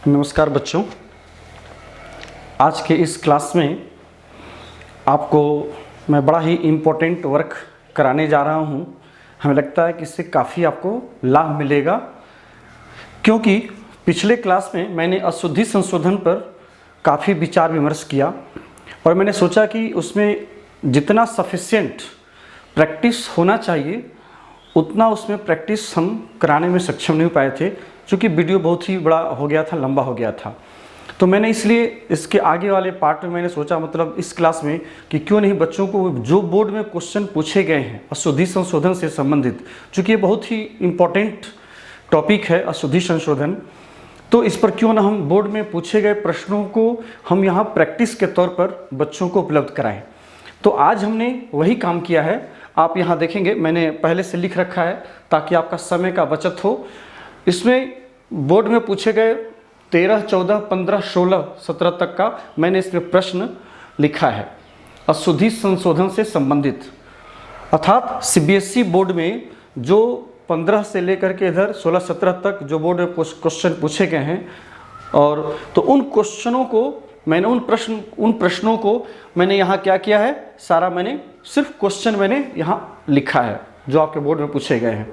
नमस्कार बच्चों, आज के इस क्लास में आपको मैं बड़ा ही इम्पोर्टेंट वर्क कराने जा रहा हूं। हमें लगता है कि इससे काफ़ी आपको लाभ मिलेगा, क्योंकि पिछले क्लास में मैंने अशुद्धि संशोधन पर काफ़ी विचार विमर्श किया और मैंने सोचा कि उसमें जितना सफिशिएंट प्रैक्टिस होना चाहिए उतना उसमें प्रैक्टिस हम कराने में सक्षम नहीं पाए थे, क्योंकि वीडियो बहुत ही बड़ा हो गया था, लंबा हो गया था। तो मैंने इसलिए इसके आगे वाले पार्ट में मैंने सोचा, मतलब इस क्लास में, कि क्यों नहीं बच्चों को जो बोर्ड में क्वेश्चन पूछे गए हैं अशुद्धि संशोधन से संबंधित, चूँकि ये बहुत ही इम्पोर्टेंट टॉपिक है अशुद्धि संशोधन, तो इस पर क्यों ना हम बोर्ड में पूछे गए प्रश्नों को हम यहाँ प्रैक्टिस के तौर पर बच्चों को उपलब्ध कराएं। तो आज हमने वही काम किया है। आप यहाँ देखेंगे मैंने पहले से लिख रखा है ताकि आपका समय का बचत हो। इसमें बोर्ड में पूछे गए 13, 14, 15, 16, 17 तक का मैंने इसमें प्रश्न लिखा है अशुद्धि संशोधन से संबंधित। अर्थात सीबीएसई बोर्ड में जो 15 से लेकर के इधर 16, 17 तक जो बोर्ड में क्वेश्चन पूछे गए हैं, और तो उन क्वेश्चनों को मैंने उन प्रश्नों को मैंने यहाँ क्या किया है, सारा मैंने सिर्फ क्वेश्चन मैंने यहाँ लिखा है जो आपके बोर्ड में पूछे गए हैं।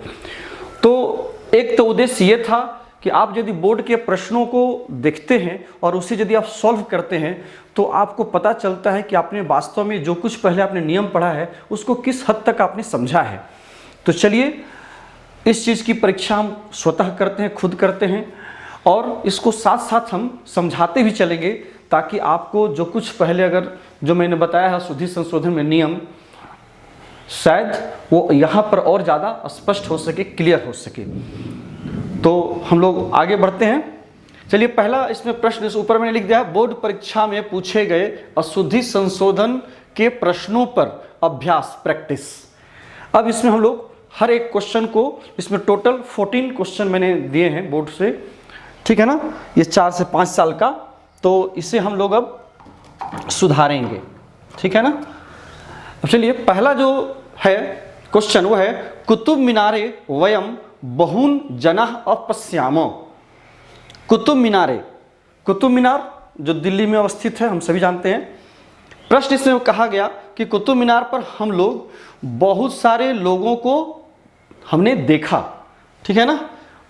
तो एक तो उद्देश्य ये था कि आप यदि बोर्ड के प्रश्नों को देखते हैं और उसे यदि आप सॉल्व करते हैं तो आपको पता चलता है कि आपने वास्तव में जो कुछ पहले आपने नियम पढ़ा है उसको किस हद तक आपने समझा है। तो चलिए इस चीज़ की परीक्षा हम स्वतः करते हैं, खुद करते हैं, और इसको साथ साथ हम समझाते भी चलेंगे, ताकि आपको जो कुछ पहले अगर जो मैंने बताया है अशुद्धि संशोधन में नियम, शायद वो यहाँ पर और ज़्यादा स्पष्ट हो सके, क्लियर हो सके। तो हम लोग आगे बढ़ते हैं। चलिए, पहला इसमें प्रश्न इस ऊपर मैंने लिख दिया है, बोर्ड परीक्षा में पूछे गए अशुद्धि संशोधन के प्रश्नों पर अभ्यास प्रैक्टिस। अब इसमें हम लोग हर एक क्वेश्चन को, इसमें टोटल 14 क्वेश्चन मैंने दिए हैं बोर्ड से, ठीक है ना, ये 4 से 5 साल का। तो इसे हम लोग अब सुधारेंगे, ठीक है ना। अब चलिए, पहला जो है क्वेश्चन वो है, कुतुब मीनारे वयम बहून जनाः अपश्यामो। कुतुब मीनार जो दिल्ली में अवस्थित है, हम सभी जानते हैं। प्रश्न इसमें कहा गया कि कुतुब मीनार पर हम लोग बहुत सारे लोगों को हमने देखा, ठीक है ना।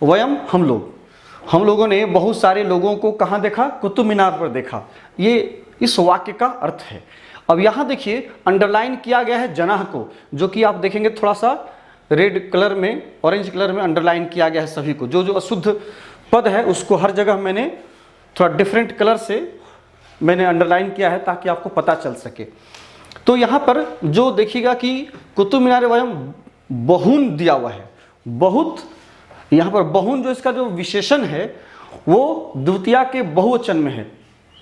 वयम हम लोगों ने बहुत सारे लोगों को कहाँ देखा? कुतुब मीनार पर देखा। ये इस वाक्य का अर्थ है। अब यहाँ देखिए अंडरलाइन किया गया है जनाह को, जो कि आप देखेंगे थोड़ा सा रेड कलर में, ऑरेंज कलर में अंडरलाइन किया गया है सभी को। जो जो अशुद्ध पद है उसको हर जगह मैंने थोड़ा डिफरेंट कलर से मैंने अंडरलाइन किया है ताकि आपको पता चल सके। तो यहाँ पर जो देखिएगा कि कुतुब मीनार वयम बहून दिया हुआ है, बहुत, यहाँ पर बहुन जो इसका जो विशेषण है वो द्वितीया के बहुवचन में है,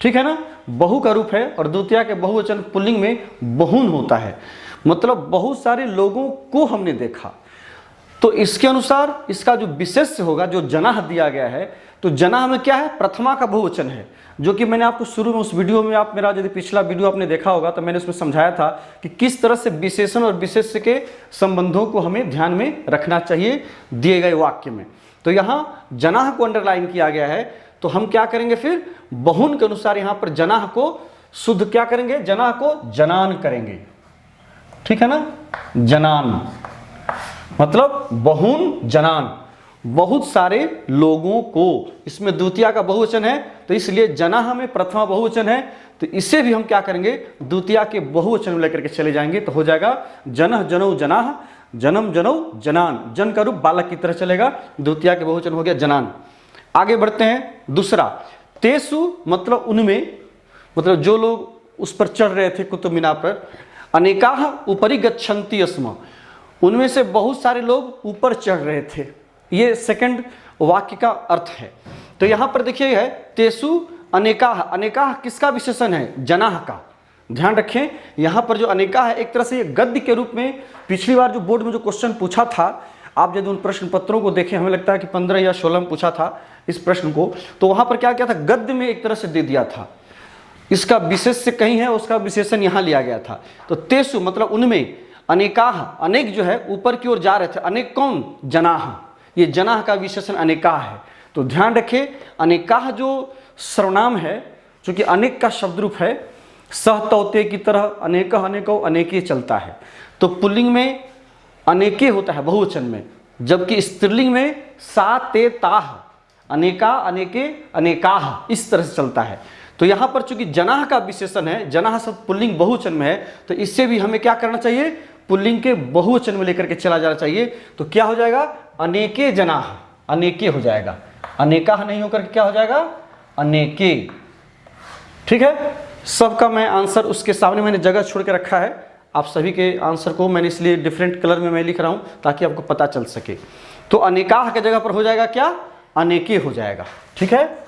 ठीक है ना। बहु का रूप है और द्वितीया के बहुवचन पुल्लिंग में बहुन होता है, मतलब बहुत सारे लोगों को हमने देखा। तो इसके अनुसार इसका जो विशेष्य होगा, जो जनाह दिया गया है, तो जनाह में क्या है? प्रथमा का बहुवचन है, जो कि मैंने आपको शुरू में उस वीडियो में, आप मेरा यदि पिछला वीडियो आपने देखा होगा तो मैंने उसमें समझाया था कि किस तरह से विशेषण और विशेष्य के संबंधों को हमें ध्यान में रखना चाहिए दिए गए वाक्य में। तो यहाँ जनाह को अंडरलाइन किया गया है, तो हम क्या करेंगे फिर? बहुन के अनुसार यहाँ पर जनाह को शुद्ध क्या करेंगे? जनाह को जनान करेंगे, ठीक है ना। जनान मतलब बहुन जनान, बहुत सारे लोगों को। इसमें द्वितीया का बहुवचन है तो इसलिए जनाह में प्रथमा बहुवचन है, तो इसे भी हम क्या करेंगे? द्वितीया के बहुवचन में लेकर के चले जाएंगे, तो हो जाएगा जनः जनौ जनाः, जनम जनौ जनान। जन का रूप बालक की तरह चलेगा, द्वितीया के बहुवचन हो गया जनान। आगे बढ़ते हैं। दूसरा, तेसु मतलब उनमें, मतलब जो लोग उस पर चढ़ रहे थे कुतुब मीनार पर, अनेकाः उपरि गच्छन्ति स्म, उनमें से बहुत सारे लोग ऊपर चढ़ रहे थे। ये सेकंड वाक्य का अर्थ है। तो यहां पर देखिए है तेसु अनेकाः, अनेकाः किसका विशेषण है? जनाह का। ध्यान रखें, यहां पर जो अनेकाः है एक तरह से ये गद्य के रूप में, पिछली बार जो बोर्ड में जो क्वेश्चन पूछा था, आप यदि उन प्रश्न पत्रों को देखें, हमें लगता है कि 15 या 16 में पूछा था इस प्रश्न को, तो वहां पर क्या किया था? गद्य में एक तरह से दे दिया था। इसका विशेष्य कहीं है, उसका विशेषण यहां लिया गया था। तो तेसु मतलब उनमें, अनेकाः अनेक जो है ऊपर की ओर जा रहे थे। अनेक कौन? जनाह। ये जनाह का विशेषण अनेकाः है। तो ध्यान रखें, अनेकाह जो सर्वनाम है, चूंकि अनेक का शब्द रूप है, सह तौते की तरह अनेक अनेको अनेके चलता है, तो पुल्लिंग में अनेके होता है बहुवचन में, जबकि स्त्रीलिंग में सा ते ताह, अनेका अनेके अनेकाह इस तरह से चलता है। तो यहाँ पर चूंकि जनाह का विशेषण है, जनाह शब्द पुल्लिंग बहुवचन में है, तो इससे भी हमें क्या करना चाहिए, पुल्लिंग के बहुवचन में लेकर के चला जाना चाहिए। तो क्या हो जाएगा, अनेके जनाह, अनेके हो जाएगा, अनेकाह नहीं होकर के क्या हो जाएगा, अनेके। ठीक है, सबका मैं आंसर उसके सामने मैंने जगह छोड़ के रखा है, आप सभी के आंसर को मैंने इसलिए डिफरेंट कलर में मैं लिख रहा हूं ताकि आपको पता चल सके। तो अनेकाह के जगह पर हो जाएगा क्या, अनेके हो जाएगा। ठीक है,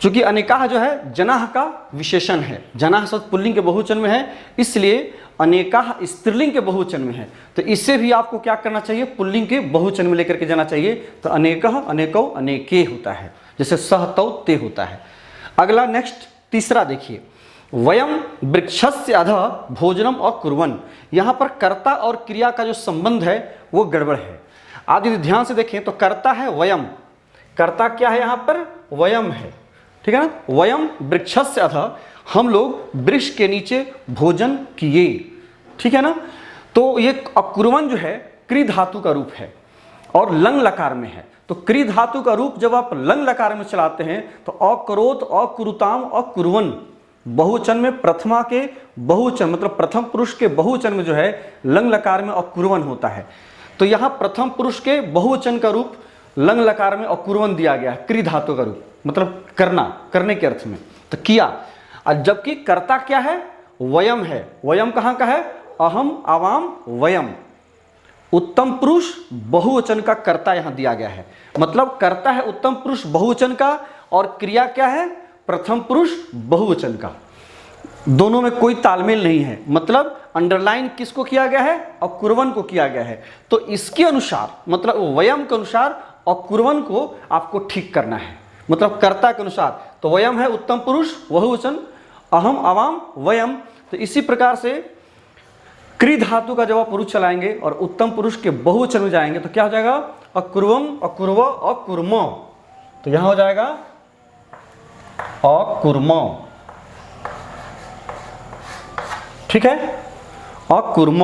चूंकि अनेकाह जो है जनाह का विशेषण है, जनाह शब्द पुल्लिंग के बहुवचन में है, इसलिए अनेकाह स्त्रीलिंग के बहुवचन में है, तो इससे भी आपको क्या करना चाहिए, पुल्लिंग के बहुवचन में लेकर के जाना चाहिए। तो अनेकः अनेकौ अनेके होता है, जैसे सह तौ ते होता है। अगला नेक्स्ट तीसरा देखिए, वयम वृक्षस्य अधः भोजनम अकुर्वन्। यहाँ पर कर्ता और क्रिया का जो संबंध है वो गड़बड़ है। आप यदि ध्यान से देखें तो कर्ता है वयम, कर्ता क्या है यहाँ पर, वयम है। ठीक है ना, वयम वृक्षस्य अधः, हम लोग वृक्ष के नीचे भोजन किए। ठीक है ना, तो ये अकुर्वन् जो है क्रि धातु का रूप है और लंग लकार में है। तो क्रि धातु का रूप जब आप लंग लकार में चलाते हैं तो अकरोत अकुरुताम अकुर्वन्, बहुवचन में प्रथमा के बहुवचन मतलब प्रथम पुरुष के बहुवचन में जो है लंग लकार में अकुर्वन् होता है। तो यहाँ प्रथम पुरुष के बहुवचन का रूप लंग लकार में अकुर्वन् दिया गया है, क्रि धातु का रूप मतलब करना, करने के अर्थ में, तो किया। जबकि कर्ता क्या है, वयम है। वयम कहाँ का है, अहम आवाम वयम, उत्तम पुरुष बहुवचन का कर्ता यहां दिया गया है। मतलब कर्ता है उत्तम पुरुष बहुवचन का और क्रिया क्या है, प्रथम पुरुष बहुवचन का। दोनों में कोई तालमेल नहीं है, मतलब अंडरलाइन किसको किया गया है, अकुर्वन् को किया गया है। तो इसके अनुसार मतलब वयम के अनुसार अकुर्वन् को आपको ठीक करना है, मतलब कर्ता के अनुसार। तो वयम है उत्तम पुरुष बहुवचन, अहम आवाम वयम। तो इसी प्रकार से क्रि धातु का जब आप पुरुष चलाएंगे और उत्तम पुरुष के बहुवचन में जाएंगे तो क्या हो जाएगा, अकुर्वम अकुर्व अकुर्म। तो यहां हो जाएगा अकुर्म। ठीक है, अकुर्म,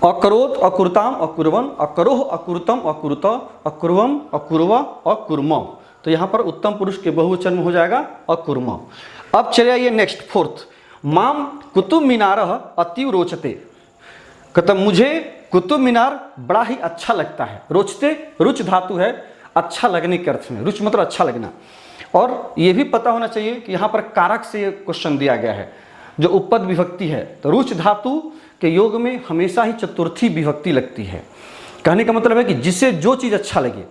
अकरोत अकुरताम अकुर्वन, अकरोह अकुरतम अकुरत, अकुर्वम अकुर्व अकुर्म। तो यहां पर उत्तम पुरुष के बहुवचन में हो जाएगा अकुर्म। अब चले आइए नेक्स्ट फोर्थ, माम कुतुब मीनार अतीव रोचते। कहता मुझे कुतुब मीनार बड़ा ही अच्छा लगता है। रोचते रुच धातु है, अच्छा लगने के अर्थ में, रुच मतलब अच्छा लगना। और ये भी पता होना चाहिए कि यहाँ पर कारक से ये क्वेश्चन दिया गया है, जो उपपद विभक्ति है। तो रुच धातु के योग में हमेशा ही चतुर्थी विभक्ति लगती है। कहने का मतलब है कि जिसे जो चीज़ अच्छा लगे,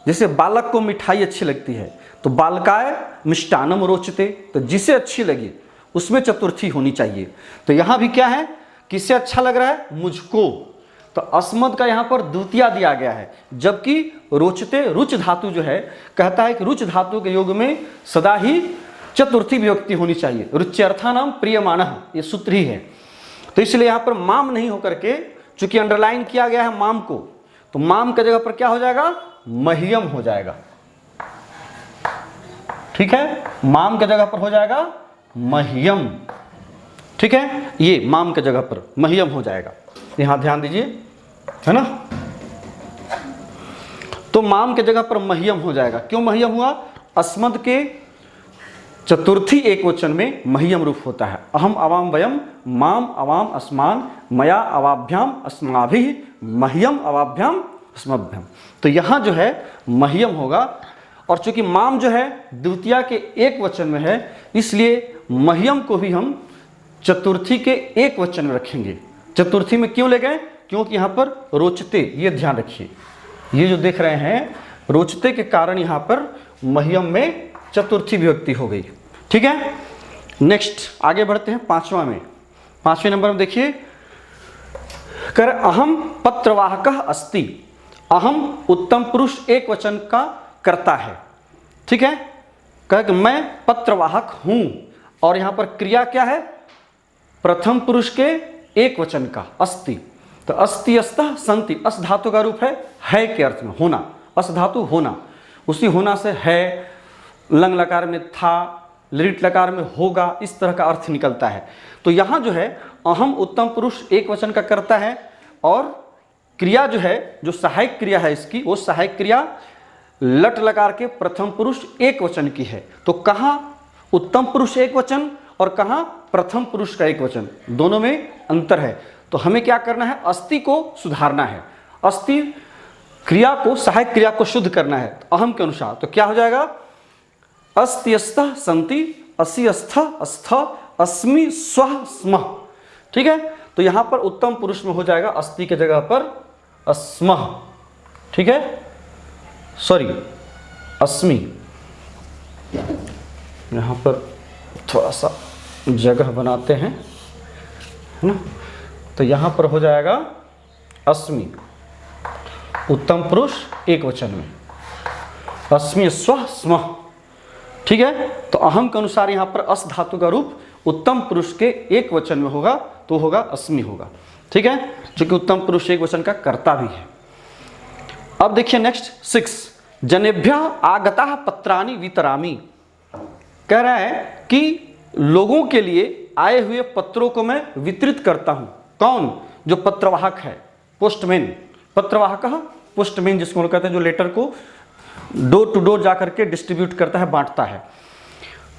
जैसे बालक को मिठाई अच्छी लगती है तो बालकाय मिष्टानम रोचते, तो जिसे अच्छी लगी उसमें चतुर्थी होनी चाहिए। तो यहाँ भी क्या है, किसे अच्छा लग रहा है, मुझको। तो अस्मद का यहाँ पर द्वितीया दिया गया है, जबकि रोचते रुच धातु जो है कहता है कि रुच धातु के योग में सदा ही चतुर्थी विभक्ति होनी चाहिए। रुच्यर्थानाम प्रियमाणः, ये सूत्र ही है। तो इसलिए यहाँ पर माम नहीं होकर के, चूंकि अंडरलाइन किया गया है माम को, तो माम की जगह पर क्या हो जाएगा, मह्यम हो जाएगा। ठीक है, माम की जगह पर हो जाएगा मह्यम। ठीक है, ये माम की जगह पर मह्यम हो जाएगा, यहां ध्यान दीजिए, है ना। तो माम की जगह पर मह्यम हो जाएगा। क्यों मह्यम हुआ, अस्मद के चतुर्थी एक वचन में मह्यम रूप होता है। अहम अवाम वयम, माम अवाम अस्मान, मया अवाभ्याम अस्माभिः, मह्यम अवाभ्याम अस्मभ्यम। तो यहां जो है मह्यम होगा। और चूंकि माम जो है द्वितीया के एक वचन में है, इसलिए मह्यम को भी हम चतुर्थी के एक वचन में रखेंगे। चतुर्थी में क्यों ले गए, क्योंकि यहाँ पर रोचते, ये ध्यान रखिए, ये जो देख रहे हैं रोचते के कारण यहाँ पर मह्यम में चतुर्थी विभक्ति हो गई। ठीक है, नेक्स्ट आगे बढ़ते हैं पांचवा में। पांचवें नंबर में देखिए, कर अहम पत्रवाहकः अस्ति। अहम उत्तम पुरुष एक वचन का करता है। ठीक है, कह कि मैं पत्रवाहक हूं, और यहां पर क्रिया क्या है, प्रथम पुरुष के एक वचन का अस्ति। तो अस्ति अस्तः संति, अस धातु का रूप है के अर्थ में, होना, अस धातु होना, उसी होना से है, लंग लकार में था, लिट लकार में होगा, इस तरह का अर्थ निकलता है। तो यहाँ जो है अहम उत्तम पुरुष एक वचन का करता है और क्रिया जो है, जो सहायक क्रिया है इसकी, वो सहायक क्रिया लट लकार के प्रथम पुरुष एक वचन की है। तो कहाँ उत्तम पुरुष एक वचन और कहाँ प्रथम पुरुष का एक वचन, दोनों में अंतर है। तो हमें क्या करना है, अस्ति को सुधारना है, अस्ति क्रिया को, सहायक क्रिया को शुद्ध करना है तो अहम के अनुसार। तो क्या हो जाएगा, अस्ति अस्तः संति, असि अस्थ अस्थ, अस्मि स्वः स्मः। ठीक है, तो यहां पर उत्तम पुरुष में हो जाएगा अस्ति के जगह पर अस्मः। ठीक है, सॉरी अस्मि, यहां पर थोड़ा सा जगह बनाते हैं, है ना। तो यहां पर हो जाएगा अस्मि, उत्तम पुरुष एक वचन में, अस्मि स्वः स्मः। ठीक है, तो अहम के अनुसार यहां पर अस धातु का रूप उत्तम पुरुष के एक वचन में होगा तो होगा अस्मि होगा। ठीक है, जो कि उत्तम पुरुष एक वचन का कर्ता भी है। अब देखिए नेक्स्ट 6, जनेभ्य आगता पत्राणि वितरामि। कह रहा है कि लोगों के लिए आए हुए पत्रों को मैं वितरित करता हूं। कौन, जो पत्रवाहक है, पोस्टमैन, पत्रवाहक पोस्टमैन जिसको कहते हैं, जो लेटर को डोर टू डोर जाकर के डिस्ट्रीब्यूट करता है, बांटता है।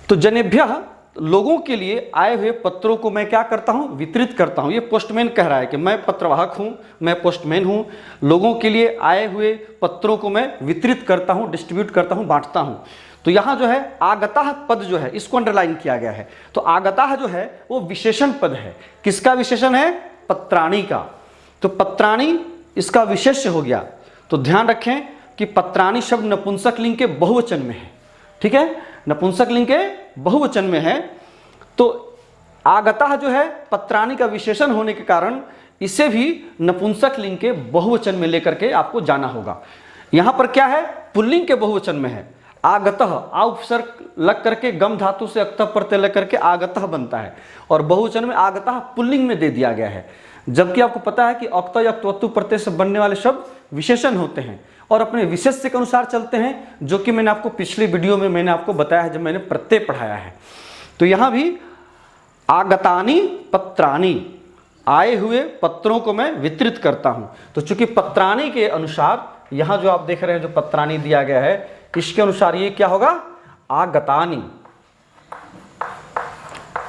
तो जनेभ्य लोगों के लिए आए हुए पत्रों को मैं क्या करता हूं, वितरित करता हूं। ये पोस्टमैन कह रहा है कि मैं पत्रवाहक हूं, मैं पोस्टमैन हूं, लोगों के लिए आए हुए पत्रों को मैं वितरित करता हूं, डिस्ट्रीब्यूट करता हूं, बांटता हूं। तो यहां जो है आगता पद जो है इसको अंडरलाइन किया गया है। तो आगता जो है वो विशेषण पद है। किसका विशेषण है, पत्राणी का। तो पत्राणी इसका विशेष्य हो गया। तो ध्यान रखें कि पत्राणी शब्द नपुंसक लिंग के बहुवचन में है। ठीक है, नपुंसक लिंग के बहुवचन में है। तो आगता जो है पत्राणी का विशेषण होने के कारण इसे भी नपुंसक लिंग के बहुवचन में लेकर के आपको जाना होगा। यहां पर क्या है, पुल्लिंग के बहुवचन में है। आगतः, आ उपसर्ग लग करके गम धातु से अक्तः प्रत्यय लग करके आगतः बनता है, और बहुवचन में आगतः पुल्लिंग में दे दिया गया है। जबकि आपको पता है कि अक्तः या त्वतु प्रत्यय से बनने वाले शब्द विशेषण होते हैं और अपने विशेष्य के अनुसार चलते हैं, जो कि मैंने आपको पिछली वीडियो में मैंने आपको बताया है जब मैंने प्रत्यय पढ़ाया है। तो यहां भी आगतानि पत्राणि, आए हुए पत्रों को मैं वितरित करता हूं। तो चूंकि पत्राणि के अनुसार यहां जो आप देख रहे हैं, जो पत्राणि दिया गया है, इसके अनुसार ये क्या होगा, आगतानि,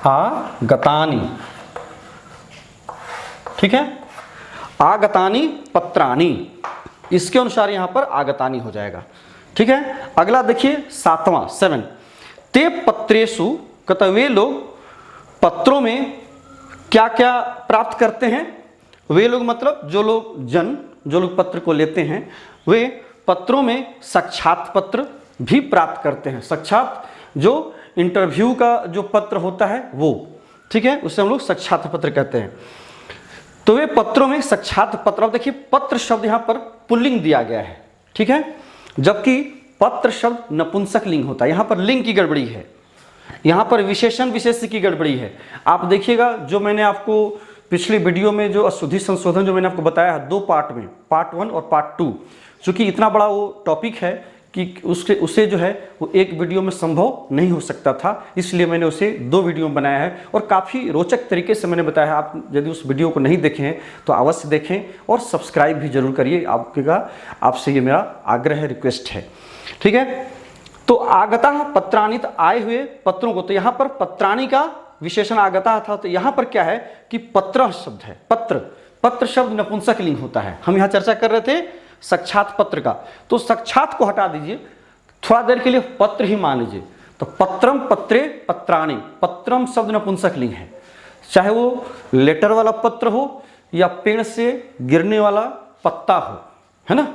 आगतानि। ठीक है, आगतानि पत्राणि, इसके अनुसार यहां पर आगतानि हो जाएगा। ठीक है, अगला देखिए 7वां 7, ते पत्रेषु, कहते वे लोग पत्रों में क्या क्या प्राप्त करते हैं। वे लोग मतलब जो लोग जो लोग पत्र को लेते हैं, वे पत्रों में साक्षात पत्र भी प्राप्त करते हैं। साक्षात जो इंटरव्यू का जो पत्र होता है वो, ठीक है, उसे हम लोग साक्षात पत्र कहते हैं। तो वे पत्रों में साक्षात पत्र, अब देखिए पत्र शब्द यहां पर पुल्लिंग दिया गया है। ठीक है, जबकि पत्र शब्द नपुंसक लिंग होता है। यहां पर लिंग की गड़बड़ी है, यहां पर विशेषण विशेष्य की गड़बड़ी है। आप देखिएगा, जो मैंने आपको पिछली वीडियो में जो अशुद्धि संशोधन जो मैंने आपको बताया है 2 पार्ट में, पार्ट 1 और पार्ट 2, चूंकि इतना बड़ा वो टॉपिक है कि उसे जो है वो एक वीडियो में संभव नहीं हो सकता था, इसलिए मैंने उसे 2 वीडियो में बनाया है और काफ़ी रोचक तरीके से मैंने बताया है। आप यदि उस वीडियो को नहीं देखे हैं तो अवश्य देखें और सब्सक्राइब भी जरूर करिए, आपसे ये मेरा आग्रह है, रिक्वेस्ट है। ठीक है, तो आगता पत्राणित, आए हुए पत्रों को, तो यहाँ पर पत्राणी का विशेषण आगता था। तो यहाँ पर क्या है कि पत्र शब्द है, पत्र शब्द नपुंसक लिंग होता है। हम यहाँ चर्चा कर रहे थे साक्षात पत्र का, तो साक्षात को हटा दीजिए, थोड़ा देर के लिए पत्र ही मान लीजिए। तो पत्रम पत्रे पत्राणि, पत्रम शब्द नपुंसक लिंग है, चाहे वो लेटर वाला पत्र हो या पेड़ से गिरने वाला पत्ता हो, है ना,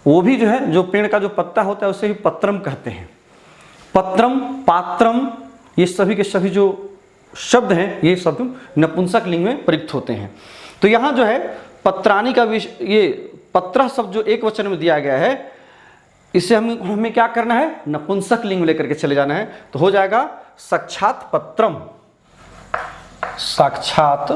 वो भी जो है, जो पेड़ का जो पत्ता होता है उसे भी पत्रम कहते हैं। पत्रम, पात्रम, ये सभी के सभी जो शब्द हैं ये सब नपुंसक लिंग में प्रयुक्त होते हैं। तो यहाँ जो है पत्राणि का ये पत्र शब्द जो एक वचन में दिया गया है, इसे हमें क्या करना है, नपुंसक लिंग लेकर के चले जाना है। तो हो जाएगा साक्षात पत्रम, साक्षात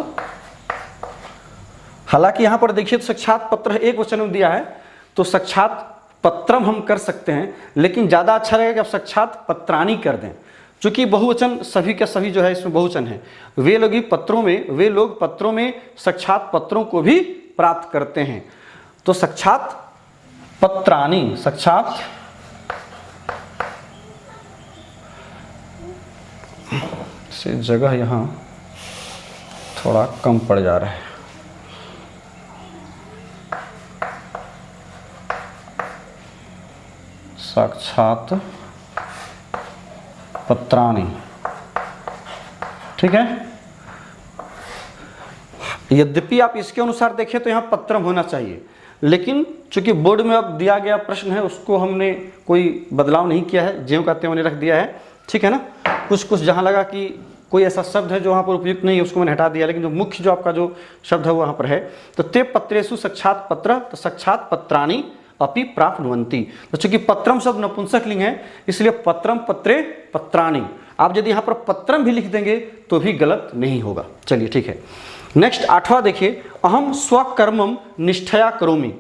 हालांकि यहाँ पर देखिए तो साक्षात पत्र एक वचन में दिया है, तो साक्षात पत्रम हम कर सकते हैं, लेकिन ज़्यादा अच्छा रहेगा कि आप साक्षात पत्राणी कर दें, चूँकि बहुवचन सभी का सभी जो है इसमें बहुवचन है। वे लोग पत्रों में साक्षात पत्रों को भी प्राप्त करते हैं। तो साक्षात पत्राणी, साक्षात से जगह यहाँ थोड़ा कम पड़ जा रहा है। साक्षात पत्राणी, ठीक है। यद्यपि आप इसके अनुसार देखें तो यहाँ पत्रम होना चाहिए, लेकिन चूंकि बोर्ड में अब दिया गया प्रश्न है उसको हमने कोई बदलाव नहीं किया है, ज्यों कहते हैं मैंने रख दिया है, ठीक है ना। कुछ जहाँ लगा कि कोई ऐसा शब्द है जो वहाँ पर उपयुक्त नहीं है उसको मैंने हटा दिया, लेकिन जो मुख्य जो आपका जो शब्द है वो वहाँ पर है। तो ते पत्रेषु साक्षात पत्र, तो साक्षात पत्राणी अपि प्राप्नुवन्ति। तो चूंकि पत्रम शब्द नपुंसक लिंग है इसलिए पत्रम पत्रे पत्राणी। आप यदि यहाँ पर पत्रम भी लिख देंगे तो भी गलत नहीं होगा। चलिए ठीक है। नेक्स्ट 8वां देखिए, अहम स्वकर्मम निष्ठया करोमि।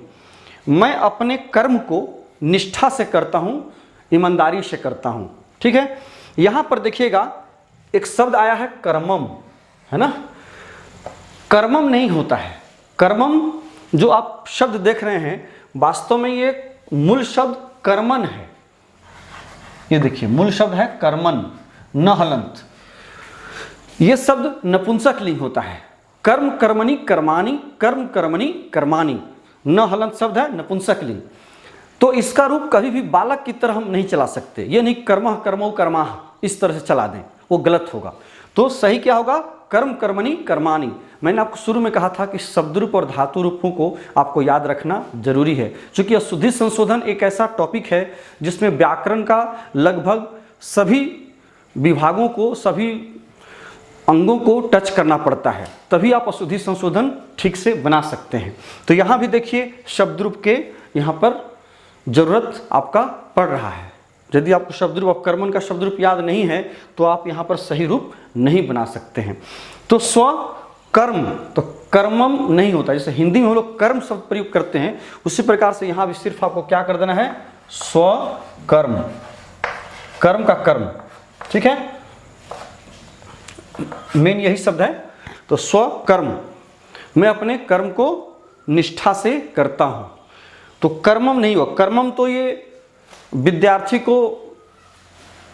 मैं अपने कर्म को निष्ठा से करता हूँ, ईमानदारी से करता हूँ, ठीक है। यहाँ पर देखिएगा एक शब्द आया है कर्मम, है ना। कर्मम नहीं होता है। कर्मम जो आप शब्द देख रहे हैं वास्तव में ये मूल शब्द कर्मन है। ये देखिए मूल शब्द है कर्मन, न हलंत। ये शब्द नपुंसक लिंग होता है। कर्म कर्मणि कर्माणि, कर्म कर्मणि कर्माणि, न हलंत शब्द है नपुंसक लिंग। तो इसका रूप कभी भी बालक की तरह हम नहीं चला सकते। ये नहीं कर्मः कर्मो कर्माः इस तरह से चला दें, वो गलत होगा। तो सही क्या होगा, कर्म कर्मणि कर्माणि। मैंने आपको शुरू में कहा था कि शब्द रूप और धातु रूपों को आपको याद रखना जरूरी है, क्योंकि अशुद्धि संशोधन एक ऐसा टॉपिक है जिसमें व्याकरण का लगभग सभी विभागों को, सभी अंगों को टच करना पड़ता है, तभी आप अशुद्धि संशोधन ठीक से बना सकते हैं। तो यहाँ भी देखिए शब्द रूप के यहाँ पर जरूरत आपका पड़ रहा है। यदि आपको शब्द रूप, कर्मन का शब्द रूप याद नहीं है तो आप यहाँ पर सही रूप नहीं बना सकते हैं। तो स्व कर्म, तो कर्मम नहीं होता। जैसे हिंदी में हम लोग कर्म शब्द प्रयोग करते हैं उसी प्रकार से यहाँ भी सिर्फ आपको क्या कर देना है, स्व कर्म, कर्म का कर्म, ठीक है। मेन यही शब्द है। तो स्व कर्म, मैं अपने कर्म को निष्ठा से करता हूँ। तो कर्मम नहीं हुआ। कर्मम तो ये विद्यार्थी को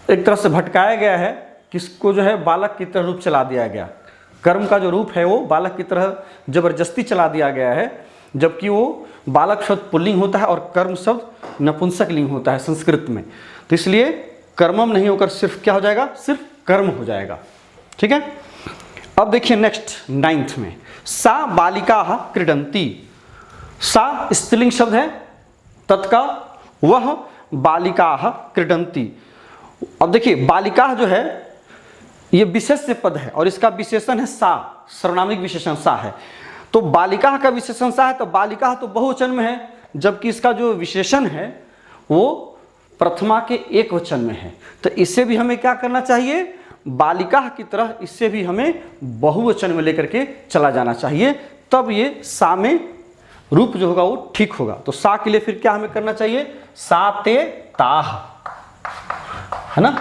एक तरह से भटकाया गया है, किसको जो है बालक की तरह रूप चला दिया गया। कर्म का जो रूप है वो बालक की तरह जबरदस्ती चला दिया गया है, जबकि वो बालक शब्द पुल्लिंग होता है और कर्म शब्द नपुंसक लिंग होता है संस्कृत में। तो इसलिए कर्मम नहीं होकर सिर्फ क्या हो जाएगा, सिर्फ कर्म हो जाएगा, ठीक है। अब देखिए नेक्स्ट 9th में, सा बालिकाः क्रीडन्ति। सा स्त्रीलिंग शब्द है, तत्का वह बालिकाः क्रीडन्ति। अब देखिए बालिका जो है ये विशेष्य पद है और इसका विशेषण है सा, सर्वनामिक विशेषण सा है। तो बालिका का विशेषण सा है, तो बालिका तो बहुवचन में है, जबकि इसका जो विशेषण है वो प्रथमा के एक वचन में है। तो इसे भी हमें क्या करना चाहिए, बालिका की तरह इसे भी हमें बहुवचन में लेकर के चला जाना चाहिए, तब ये सा में रूप जो होगा वो ठीक होगा। तो सा के लिए फिर क्या हमें करना चाहिए, सा ते ताह, है ना,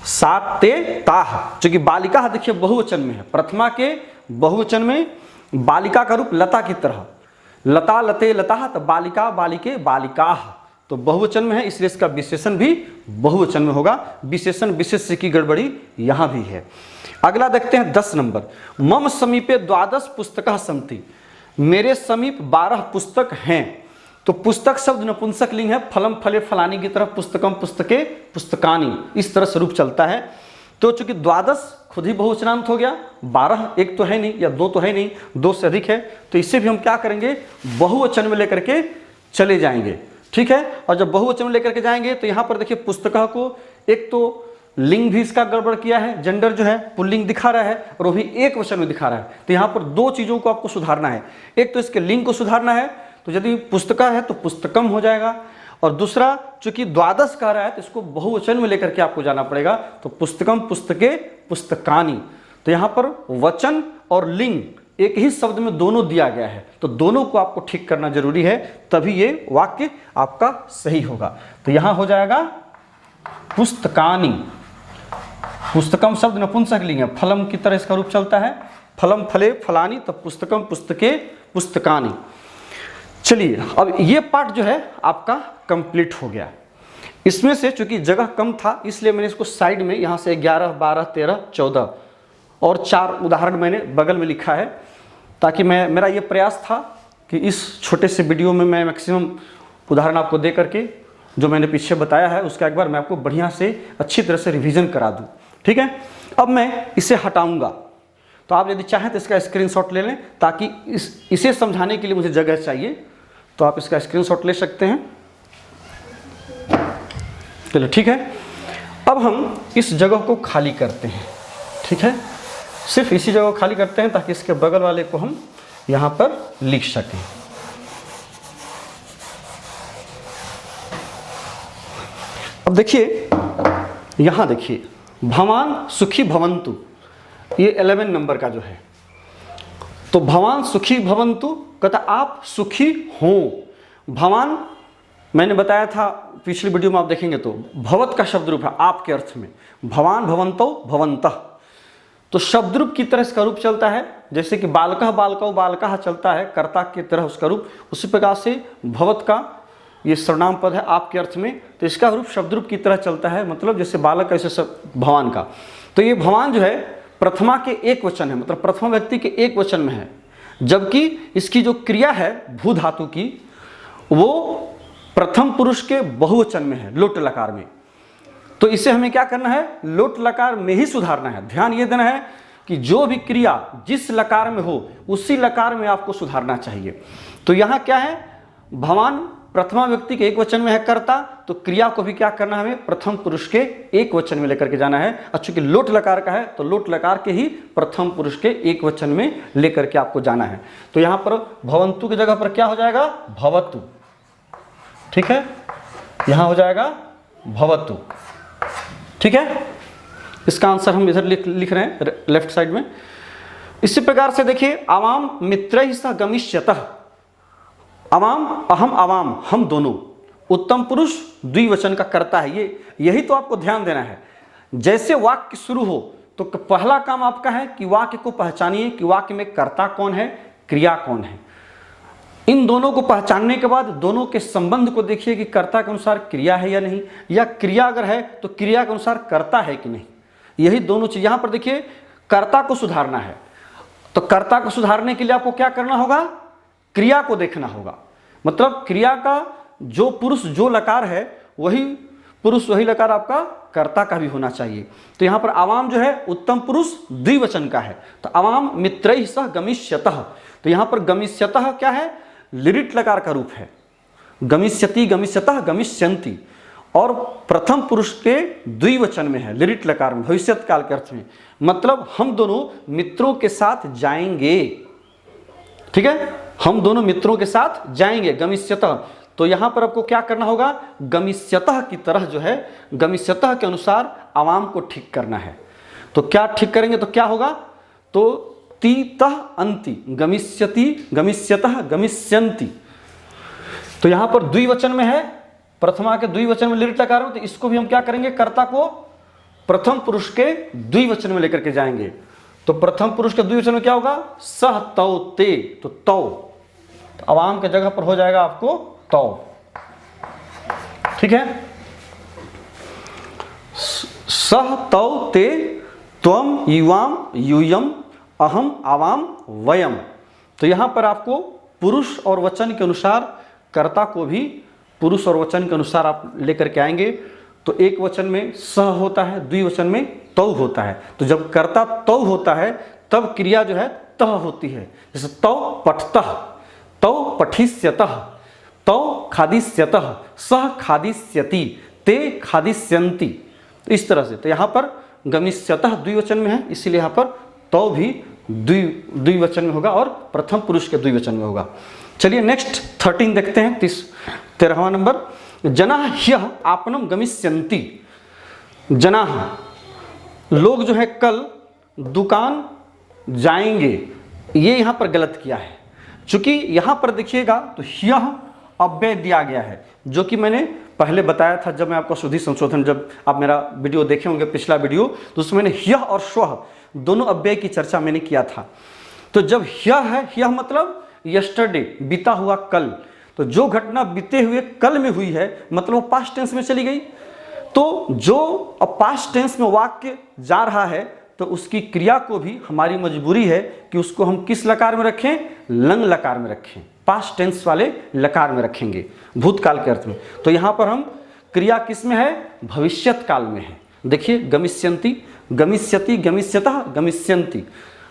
सा ते ताह। क्योंकि बालिका देखिए बहुवचन में है, प्रथमा के बहुवचन में बालिका का रूप लता की तरह, लता लते लता, तो बालिका बालिके बालिकाः, तो बहुवचन में है इसलिए इसका विशेषण भी बहुवचन में होगा। विशेषण विशेष्य की गड़बड़ी यहाँ भी है। अगला देखते हैं 10 नंबर, मम समीपे 12 पुस्तकाः सन्ति। मेरे समीप 12 पुस्तक हैं। तो पुस्तक शब्द नपुंसक लिंग है, फलम फले फलानी की तरह पुस्तकम पुस्तके पुस्तकानी, इस तरह स्वरूप चलता है। तो चूंकि 12 खुद ही बहुवचनांत हो गया, 12 एक तो है नहीं या 2 तो है नहीं, 2 से अधिक है, तो इसे भी हम क्या करेंगे, बहुवचन में लेकर के चले जाएंगे, ठीक है। और जब बहुवचन में लेकर के जाएंगे तो यहाँ पर देखिए पुस्तक को एक तो लिंग भी इसका गड़बड़ किया है, जेंडर जो है पुल्लिंग दिखा रहा है और वो भी एक वचन में दिखा रहा है। तो यहाँ पर 2 चीज़ों को आपको सुधारना है, एक तो इसके लिंग को सुधारना है, तो यदि पुस्तका है तो पुस्तकम हो जाएगा, और दूसरा चूंकि 12 कह रहा है तो इसको बहुवचन में लेकर के आपको जाना पड़ेगा, तो पुस्तकम पुस्तके पुस्तकानी। तो यहाँ पर वचन और लिंग एक ही शब्द में दोनों दिया गया है, तो दोनों को आपको ठीक करना जरूरी है, तभी ये वाक्य आपका सही होगा। तो यहां हो जाएगा पुस्तकानि। पुस्तकम शब्द नपुंसकलिंग है, फलम की तरह इसका रूप चलता है, फलम फले फलानी, तो पुस्तकम पुस्तके पुस्तकानि। चलिए अब ये पार्ट जो है आपका कंप्लीट हो गया। इसमें से चूंकि जगह कम था इसलिए मैंने इसको साइड में यहाँ से 11, 12, 13, 14 और 4 उदाहरण मैंने बगल में लिखा है, ताकि मेरा ये प्रयास था कि इस छोटे से वीडियो में मैं मैक्सिमम उदाहरण आपको दे करके जो मैंने पीछे बताया है उसका एक बार मैं आपको बढ़िया से अच्छी तरह से रिवीजन करा दूँ। ठीक है, अब मैं इसे हटाऊंगा, तो आप यदि चाहें तो इसका स्क्रीनशॉट ले लें, ताकि इसे समझाने के लिए मुझे जगह चाहिए, तो आप इसका स्क्रीनशॉट ले सकते हैं। चलो ठीक है, अब हम इस जगह को खाली करते हैं। ठीक है, सिर्फ इसी जगह को खाली करते हैं ताकि इसके बगल वाले को हम यहाँ पर लिख सकें। अब देखिए, यहाँ देखिए, भवान सुखी भवन्तु, ये 11 नंबर का जो है, तो भवान सुखी भवन्तु कहता आप सुखी हों। भवान मैंने बताया था पिछली वीडियो में, आप देखेंगे तो भवत का शब्द रूप है आपके अर्थ में, भवान भवन्तौ भवन्तः, तो शब्द रूप की तरह इसका रूप चलता है। जैसे कि बालकः बालकौ बालकः चलता है कर्ता की तरह उसका रूप, उसी प्रकार से भवत का ये सर्वनाम पद है आपके अर्थ में, तो इसका रूप शब्द रूप की तरह चलता है, मतलब जैसे बालक ऐसे सब भवान का। तो ये भवान जो है प्रथमा के एक वचन है, मतलब प्रथमा व्यक्ति के एक वचन में है, जबकि इसकी जो क्रिया है भू धातु की वो प्रथम पुरुष के बहुवचन में है, लोट लकार में। तो इसे हमें क्या करना है, लोट लकार में ही सुधारना है। ध्यान ये देना है कि जो भी क्रिया जिस लकार में हो उसी लकार में आपको सुधारना चाहिए। तो यहाँ क्या है, भवान प्रथमा व्यक्ति के एक वचन में है कर्ता, तो क्रिया को भी क्या करना है, हमें प्रथम पुरुष के एक वचन में लेकर के जाना है। और चूंकि लोट लकार का है तो लोट लकार के ही प्रथम पुरुष के एक वचन में लेकर के आपको जाना है। तो यहाँ पर भवन्तु की जगह पर क्या हो जाएगा, भवतु। ठीक है, यहाँ हो जाएगा भवतु। ठीक है, इसका आंसर हम इधर लिख रहे हैं लेफ्ट साइड में। इसी प्रकार से देखिए, आवाम मित्रैः सह गमिष्यतः, अवाम अहम अवाम हम दोनों, उत्तम पुरुष द्विवचन का करता है। यही तो आपको ध्यान देना है। जैसे वाक्य शुरू हो तो पहला काम आपका है कि वाक्य को पहचानिए कि वाक्य में कर्ता कौन है, क्रिया कौन है। इन दोनों को पहचानने के बाद दोनों के संबंध को देखिए कि कर्ता के अनुसार क्रिया है या नहीं, या क्रिया अगर है तो क्रिया के अनुसार कर्ता है कि नहीं। यही दोनों चीज यहाँ पर देखिए, कर्ता को सुधारना है, तो कर्ता को सुधारने के लिए आपको क्या करना होगा, क्रिया को देखना होगा। मतलब क्रिया का जो पुरुष जो लकार है वही पुरुष वही लकार आपका कर्ता का भी होना चाहिए। तो यहाँ पर आवाम जो है उत्तम पुरुष द्विवचन का है, तो आवाम मित्रैः सह गमिष्यतः, तो यहाँ पर गमिष्यतः क्या है, लिरिट लकार का रूप है। गमिष्यति गमिष्यतः गमिष्यन्ति, और प्रथम पुरुष के द्विवचन में है, लिरिट लकार में, भविष्यत काल के अर्थ में, मतलब हम दोनों मित्रों के साथ जाएंगे। ठीक है, हम दोनों मित्रों के साथ जाएंगे, गमिष्यतः। तो यहां पर आपको क्या करना होगा, गमिष्यतः की तरह जो है, गमिष्यतः के अनुसार आवाम को ठीक करना है। तो क्या ठीक करेंगे तो क्या होगा, तो तीतः अंति, गमिष्यति गमिष्यतः गमिष्यन्ति। तो यहां पर द्विवचन में है, प्रथमा के द्विवचन में लिरिट लकार में, तो इसको भी हम क्या करेंगे, कर्ता को प्रथम पुरुष के द्विवचन में लेकर के जाएंगे। तो प्रथम पुरुष के द्विवचन में क्या होगा, सह तौ ते, तो तौ, तो अवाम के जगह पर हो जाएगा आपको तौ। ठीक है, सह तौ ते त्वम युवाम यूयम अहम आवाम वयम। तो यहां पर आपको पुरुष और वचन के अनुसार कर्ता को भी पुरुष और वचन के अनुसार आप लेकर के आएंगे। तो एक वचन में सह होता है, द्विवचन में तौ होता है। तो जब कर्ता तौ होता है तब क्रिया जो है तह होती है। जैसे तौ पठतः, तौ पठिष्यतः, तौ खादिष्यतः, सह खादिष्यति, ते खादिष्यन्ति, तो इस तरह से। तो यहाँ पर गमिष्यतः द्विवचन में है, इसीलिए यहाँ पर तौ भी द्विवचन में होगा और प्रथम पुरुष के द्विवचन में होगा। चलिए नेक्स्ट 13 देखते हैं, 13वां नंबर। जनाः ह्यः आपनम गमिष्यन्ति, जनाः लोग जो है कल दुकान जाएंगे, ये यहाँ पर गलत किया है, चूंकि यहाँ पर देखिएगा तो यह अव्यय दिया गया है, जो कि मैंने पहले बताया था जब मैं आपको शुद्धि संशोधन, जब आप मेरा वीडियो देखे होंगे पिछला वीडियो, तो उसमें मैंने यह और स्वह दोनों अव्यय की चर्चा मैंने किया था। तो जब यह है, यह मतलब यस्टरडे, बीता हुआ कल, तो जो घटना बीते हुए कल में हुई है मतलब वो पास्ट टेंस में चली गई। तो जो अब पास्ट टेंस में वाक्य जा रहा है तो उसकी क्रिया को भी हमारी मजबूरी है कि उसको हम किस लकार में रखें, लंग लकार में रखें, पास्ट टेंस वाले लकार में रखेंगे भूतकाल के अर्थ में। तो यहाँ पर हम क्रिया किस में है, भविष्यत काल में है। देखिए गमिष्यन्ति, गमिष्यति, गमिष्यतः, गमिष्यन्ति,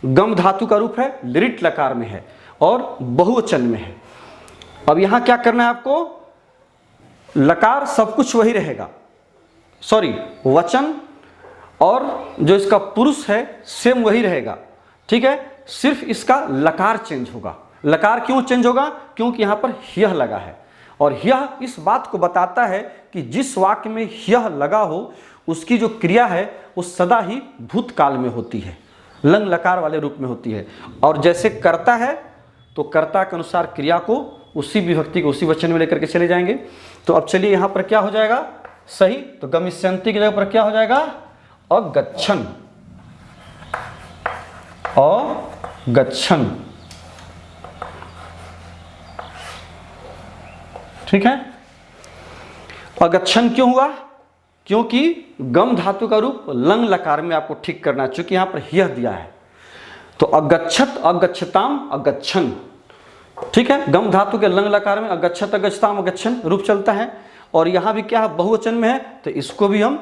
गम धातु का रूप है, लिरिट लकार में है और बहुवचन में है। अब यहाँ क्या करना है आपको, लकार सब कुछ वही रहेगा, सॉरी वचन और जो इसका पुरुष है सेम वही रहेगा, ठीक है, सिर्फ इसका लकार चेंज होगा। लकार क्यों चेंज होगा, क्योंकि यहाँ पर यह लगा है और यह इस बात को बताता है कि जिस वाक्य में यह लगा हो उसकी जो क्रिया है वो सदा ही भूतकाल में होती है, लंग लकार वाले रूप में होती है। और जैसे कर्ता है तो कर्ता के अनुसार क्रिया को उसी विभक्ति को उसी वचन में लेकर के चले जाएंगे। तो अब चलिए यहाँ पर क्या हो जाएगा सही, तो गमिष्यन्ति की जगह पर क्या हो जाएगा, अगच्छन्, अगच्छन्, ठीक है। अगच्छन् क्यों हुआ, क्योंकि गम धातु का रूप लंग लकार में आपको ठीक करना है, चूंकि यहां पर यह दिया है। तो अगच्छत, अगच्छताम, अगच्छन्, ठीक है, गम धातु के लंग लकार में अगच्छत, अगच्छताम, अगच्छन् रूप चलता है। और यहां भी क्या है, बहुवचन में है, तो इसको भी हम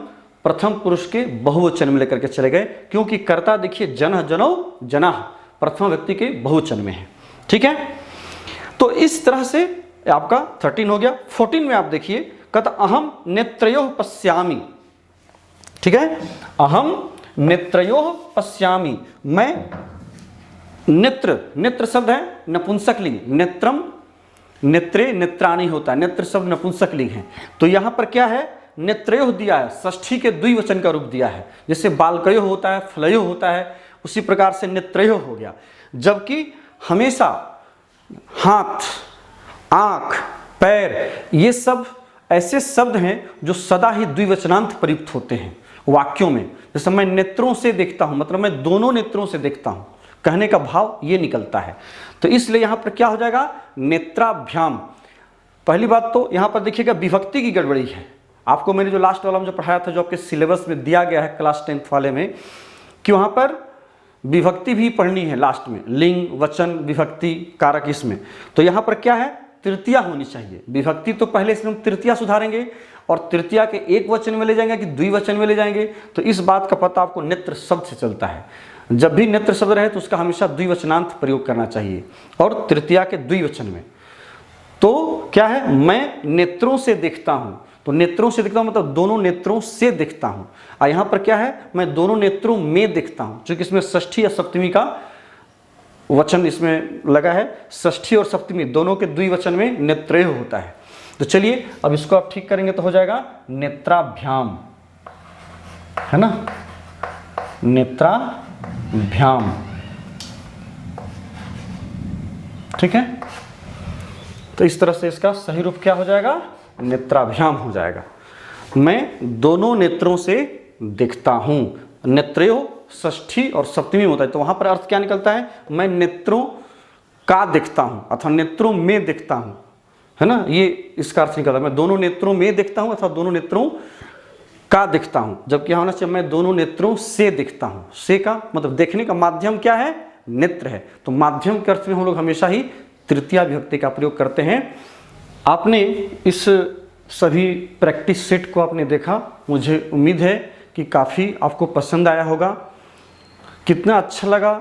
प्रथम पुरुष के बहुवचन में लेकर के चले गए, क्योंकि कर्ता देखिए जनः, जनौ, जनाः प्रथम व्यक्ति के बहुवचन में है, ठीक है। तो इस तरह से आपका 13 हो गया। 14 में आप देखिए, कहता अहम नेत्रयोः पश्यामि, ठीक है, अहम नेत्रयोः पश्यामि, मैं, नेत्र, नेत्र शब्द है नपुंसक लिंग, नेत्रम, नेत्रे, नेत्राणि होता है, नेत्र शब्द नपुंसक लिंग है। तो यहां पर क्या है, नेत्रयोः दिया है, षष्ठी के द्विवचन का रूप दिया है, जैसे बालकयोः होता है, फलयोः होता है, उसी प्रकार से नेत्रयोः हो गया। जबकि हमेशा हाथ, आंख, पैर, ये सब ऐसे शब्द हैं जो सदा ही द्विवचनांत प्रयुक्त होते हैं वाक्यों में। जैसे मैं नेत्रों से देखता हूं, मतलब मैं दोनों नेत्रों से देखता हूं, कहने का भाव ये निकलता है। तो इसलिए यहां पर क्या हो जाएगा, नेत्राभ्याम। पहली बात तो यहां पर देखिएगा विभक्ति की गड़बड़ी है। आपको मैंने जो लास्ट वाला में जो पढ़ाया था, जो आपके सिलेबस में दिया गया है क्लास 10th वाले में, कि वहां पर विभक्ति भी पढ़नी है लास्ट में, लिंग, वचन, विभक्ति, कारक इसमें। तो यहां पर क्या है, तृतीया होनी चाहिए। विभक्ति तो पहले इसमें हम तृतीया सुधारेंगे और तृतीया के एक वचन में ले जाएंगे कि द्विवचन में ले जाएंगे। तो इस बात का पता आपको नेत्र शब्द से चलता है। जब भी नेत्र शब्द रहे तो उसका हमेशा द्विवचनांत प्रयोग करना चाहिए और तृतीया के द्विवचन में। तो क्या है, मैं नेत्रों से देखता हूं, तो नेत्रों से देखता हूं मतलब दोनों नेत्रों से देखता हूं। और यहां पर क्या है, मैं दोनों नेत्रों में देखता हूं, क्योंकि इसमें षष्ठी या सप्तमी का वचन इसमें लगा है। षष्ठी और सप्तमी दोनों के द्विवचन में नेत्रयोः होता है। तो चलिए अब इसको आप ठीक करेंगे तो हो जाएगा नेत्राभ्याम, है ना, नेत्राभ्याम, ठीक है। तो इस तरह से इसका सही रूप क्या हो जाएगा, नेत्राभ्याम हो जाएगा। मैं दोनों नेत्रों से देखता हूं। नेत्रयोः षष्ठी और सप्तमी होता है, तो वहां पर अर्थ क्या निकलता है, मैं नेत्रों का देखता हूं अथवा नेत्रों में देखता हूं, है ना, ये इसका अर्थ निकलता है। मैं दोनों नेत्रों में देखता हूं अथवा दोनों नेत्रों का देखता हूं। जबकि होना चाहिए मैं दोनों नेत्रों से देखता हूं। से का मतलब देखने का माध्यम क्या है, नेत्र है। तो माध्यम के अर्थ में हम लोग हमेशा ही तृतीया विभक्ति का प्रयोग करते हैं। आपने इस सभी प्रैक्टिस सेट को आपने देखा, मुझे उम्मीद है कि काफ़ी आपको पसंद आया होगा। कितना अच्छा लगा,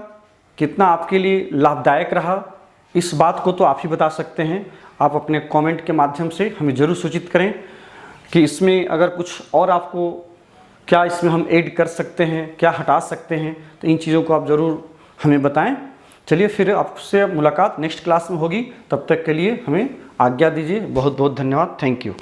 कितना आपके लिए लाभदायक रहा, इस बात को तो आप ही बता सकते हैं। आप अपने कमेंट के माध्यम से हमें ज़रूर सूचित करें कि इसमें अगर कुछ और आपको, क्या इसमें हम ऐड कर सकते हैं, क्या हटा सकते हैं, तो इन चीज़ों को आप ज़रूर हमें बताएं। चलिए फिर आपसे मुलाकात नेक्स्ट क्लास में होगी। तब तक के लिए हमें आज्ञा दीजिए। बहुत बहुत धन्यवाद। Thank you.